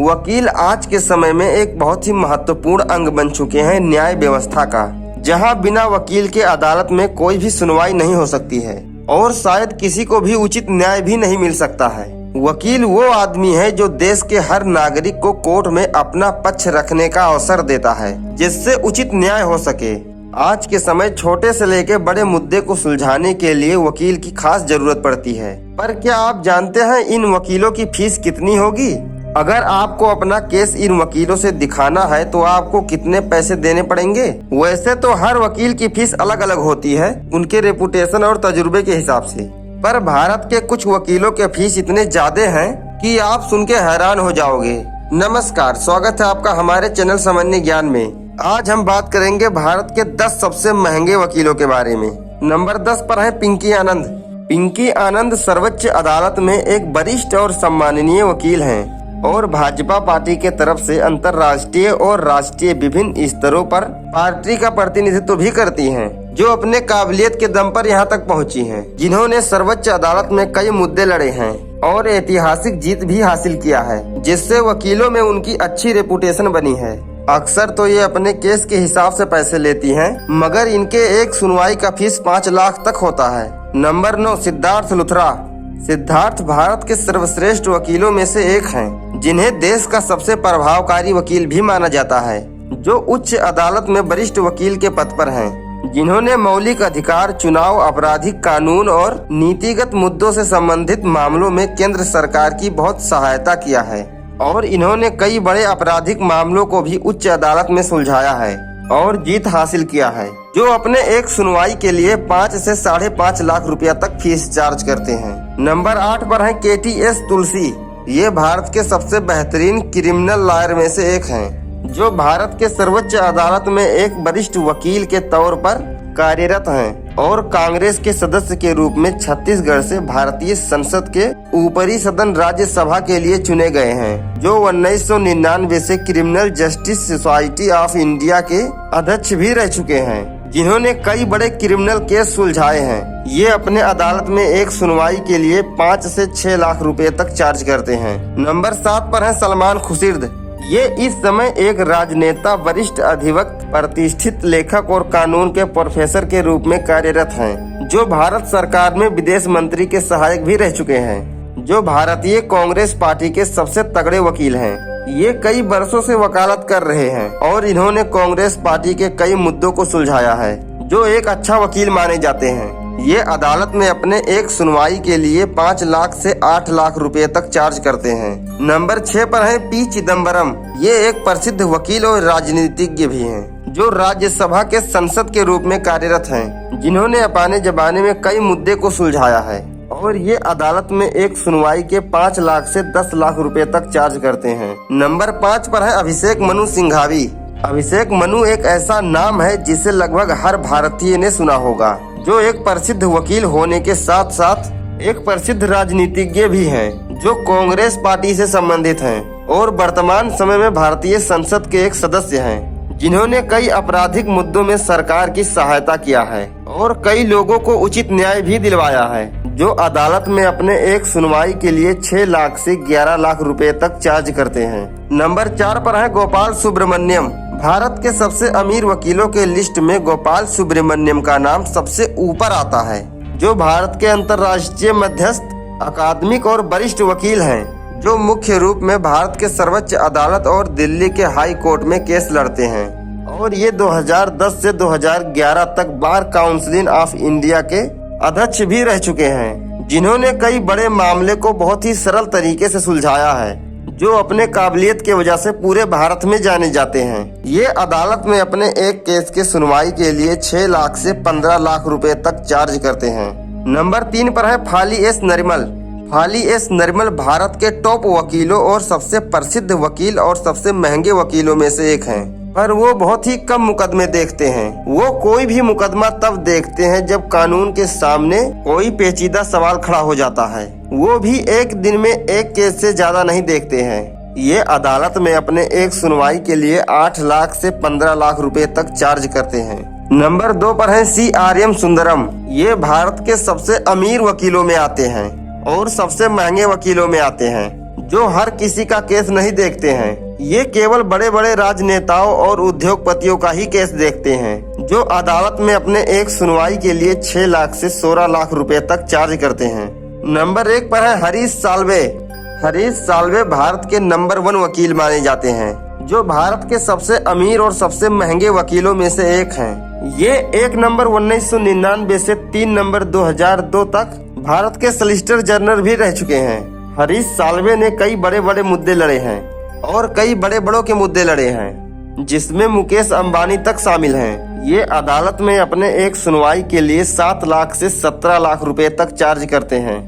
वकील आज के समय में एक बहुत ही महत्वपूर्ण अंग बन चुके हैं न्याय व्यवस्था का, जहां बिना वकील के अदालत में कोई भी सुनवाई नहीं हो सकती है और शायद किसी को भी उचित न्याय भी नहीं मिल सकता है। वकील वो आदमी है जो देश के हर नागरिक को कोर्ट में अपना पक्ष रखने का अवसर देता है, जिससे उचित न्याय हो सके। आज के समय छोटे से लेकर बड़े मुद्दे को सुलझाने के लिए वकील की खास जरूरत पड़ती है। पर क्या आप जानते हैं इन वकीलों की फीस कितनी होगी? अगर आपको अपना केस इन वकीलों से दिखाना है तो आपको कितने पैसे देने पड़ेंगे? वैसे तो हर वकील की फीस अलग अलग होती है, उनके रेपुटेशन और तजुर्बे के हिसाब से। पर भारत के कुछ वकीलों के फीस इतने ज्यादा हैं कि आप सुन के हैरान हो जाओगे। नमस्कार, स्वागत है आपका हमारे चैनल सामान्य ज्ञान में। आज हम बात करेंगे भारत के 10 सबसे महंगे वकीलों के बारे में। नंबर 10 पर है पिंकी आनंद। पिंकी आनंद सर्वोच्च अदालत में एक वरिष्ठ और सम्माननीय वकील हैं और भाजपा पार्टी के तरफ से अंतर्राष्ट्रीय और राष्ट्रीय विभिन्न स्तरों पर पार्टी का प्रतिनिधित्व भी करती हैं, जो अपने काबिलियत के दम पर यहां तक पहुंची हैं, जिन्होंने सर्वोच्च अदालत में कई मुद्दे लड़े हैं और ऐतिहासिक जीत भी हासिल किया है, जिससे वकीलों में उनकी अच्छी रेपुटेशन बनी है। अक्सर तो ये अपने केस के हिसाब से पैसे लेती हैं, मगर इनके एक सुनवाई का फीस 5 लाख तक होता है। नंबर 9 सिद्धार्थ लुथरा। सिद्धार्थ भारत के सर्वश्रेष्ठ वकीलों में से एक हैं, जिन्हें देश का सबसे प्रभावकारी वकील भी माना जाता है, जो उच्च अदालत में वरिष्ठ वकील के पद पर हैं, जिन्होंने मौलिक अधिकार, चुनाव, आपराधिक कानून और नीतिगत मुद्दों से संबंधित मामलों में केंद्र सरकार की बहुत सहायता किया है और इन्होंने कई बड़े आपराधिक मामलों को भी उच्च अदालत में सुलझाया है और जीत हासिल किया है, जो अपने एक सुनवाई के लिए 5 से 5.5 लाख रुपया तक फीस चार्ज करते हैं। नंबर 8 पर है KTS तुलसी। ये भारत के सबसे बेहतरीन क्रिमिनल लॉयर में से एक हैं, जो भारत के सर्वोच्च अदालत में एक वरिष्ठ वकील के तौर पर कार्यरत हैं और कांग्रेस के सदस्य के रूप में छत्तीसगढ़ से भारतीय संसद के ऊपरी सदन राज्यसभा के लिए चुने गए हैं, जो 1999 से criminal justice society of India के अध्यक्ष भी रह चुके हैं, जिन्होंने कई बड़े क्रिमिनल केस सुलझाए हैं। ये अपने अदालत में एक सुनवाई के लिए 5 से 6 लाख रुपए तक चार्ज करते हैं। नंबर 7 पर है सलमान खुर्शीद। ये इस समय एक राजनेता, वरिष्ठ अधिवक्ता, प्रतिष्ठित लेखक और कानून के प्रोफेसर के रूप में कार्यरत हैं, जो भारत सरकार में विदेश मंत्री के सहायक भी रह चुके हैं, जो भारतीय कांग्रेस पार्टी के सबसे तगड़े वकील हैं। ये कई वर्षों से वकालत कर रहे हैं और इन्होंने कांग्रेस पार्टी के कई मुद्दों को सुलझाया है, जो एक अच्छा वकील माने जाते हैं। ये अदालत में अपने एक सुनवाई के लिए 5 लाख से 8 लाख रुपए तक चार्ज करते हैं। नंबर 6 पर है पी चिदम्बरम। ये एक प्रसिद्ध वकील और राजनीतिज्ञ भी हैं, जो राज्यसभा के सांसद के रूप में कार्यरत हैं, जिन्होंने अपने जमाने में कई मुद्दे को सुलझाया है और ये अदालत में एक सुनवाई के 5 लाख से 10 लाख रुपए तक चार्ज करते हैं। नंबर 5 पर है अभिषेक मनु सिंघावी। अभिषेक मनु एक ऐसा नाम है जिसे लगभग हर भारतीय ने सुना होगा, जो एक प्रसिद्ध वकील होने के साथ साथ एक प्रसिद्ध राजनीतिज्ञ भी हैं, जो कांग्रेस पार्टी से संबंधित हैं और वर्तमान समय में भारतीय संसद के एक सदस्य हैं, जिन्होंने कई आपराधिक मुद्दों में सरकार की सहायता किया है और कई लोगों को उचित न्याय भी दिलवाया है, जो अदालत में अपने एक सुनवाई के लिए 6 लाख से 11 लाख रुपए तक चार्ज करते हैं। नंबर 4 पर है गोपाल सुब्रमण्यम। भारत के सबसे अमीर वकीलों के लिस्ट में गोपाल सुब्रमण्यम का नाम सबसे ऊपर आता है, जो भारत के अंतर्राष्ट्रीय मध्यस्थ, अकादमिक और वरिष्ठ वकील हैं, जो मुख्य रूप में भारत के सर्वोच्च अदालत और दिल्ली के हाई कोर्ट में केस लड़ते हैं और ये 2010 से 2011 तक बार काउंसिल ऑफ इंडिया के अध्यक्ष भी रह चुके हैं, जिन्होंने कई बड़े मामले को बहुत ही सरल तरीके से सुलझाया है, जो अपने काबिलियत की वजह से पूरे भारत में जाने जाते हैं। ये अदालत में अपने एक केस के सुनवाई के लिए 6 लाख से 15 लाख रुपए तक चार्ज करते हैं। नंबर 3 पर है फाली एस नरिमल। फाली एस नरिमल भारत के टॉप वकीलों और सबसे प्रसिद्ध वकील और सबसे महंगे वकीलों में से एक हैं, पर वो बहुत ही कम मुकदमे देखते हैं। वो कोई भी मुकदमा तब देखते हैं जब कानून के सामने कोई पेचीदा सवाल खड़ा हो जाता है। वो भी एक दिन में एक केस से ज्यादा नहीं देखते हैं। ये अदालत में अपने एक सुनवाई के लिए 8 लाख से 15 लाख रुपए तक चार्ज करते हैं। नंबर 2 पर है CRM सुंदरम। ये भारत के सबसे अमीर वकीलों में आते हैं और सबसे महंगे वकीलों में आते हैं, जो हर किसी का केस नहीं देखते हैं। ये केवल बड़े बड़े राजनेताओं और उद्योगपतियों का ही केस देखते हैं, जो अदालत में अपने एक सुनवाई के लिए 6 लाख से 16 लाख रुपए तक चार्ज करते हैं। नंबर 1 पर है हरीश साल्वे। हरीश साल्वे भारत के नंबर 1 वकील माने जाते हैं, जो भारत के सबसे अमीर और सबसे महंगे वकीलों में से एक हैं। ये 1 नंबर 1999 से 3 नंबर 2002 तक भारत के सॉलिसिटर जनरल भी रह चुके हैं। हरीश साल्वे ने कई बड़े बड़े मुद्दे लड़े हैं और कई बड़े बड़ों के मुद्दे लड़े हैं, जिसमें मुकेश अंबानी तक शामिल हैं। ये अदालत में अपने एक सुनवाई के लिए 7 लाख से 17 लाख रुपए तक चार्ज करते हैं।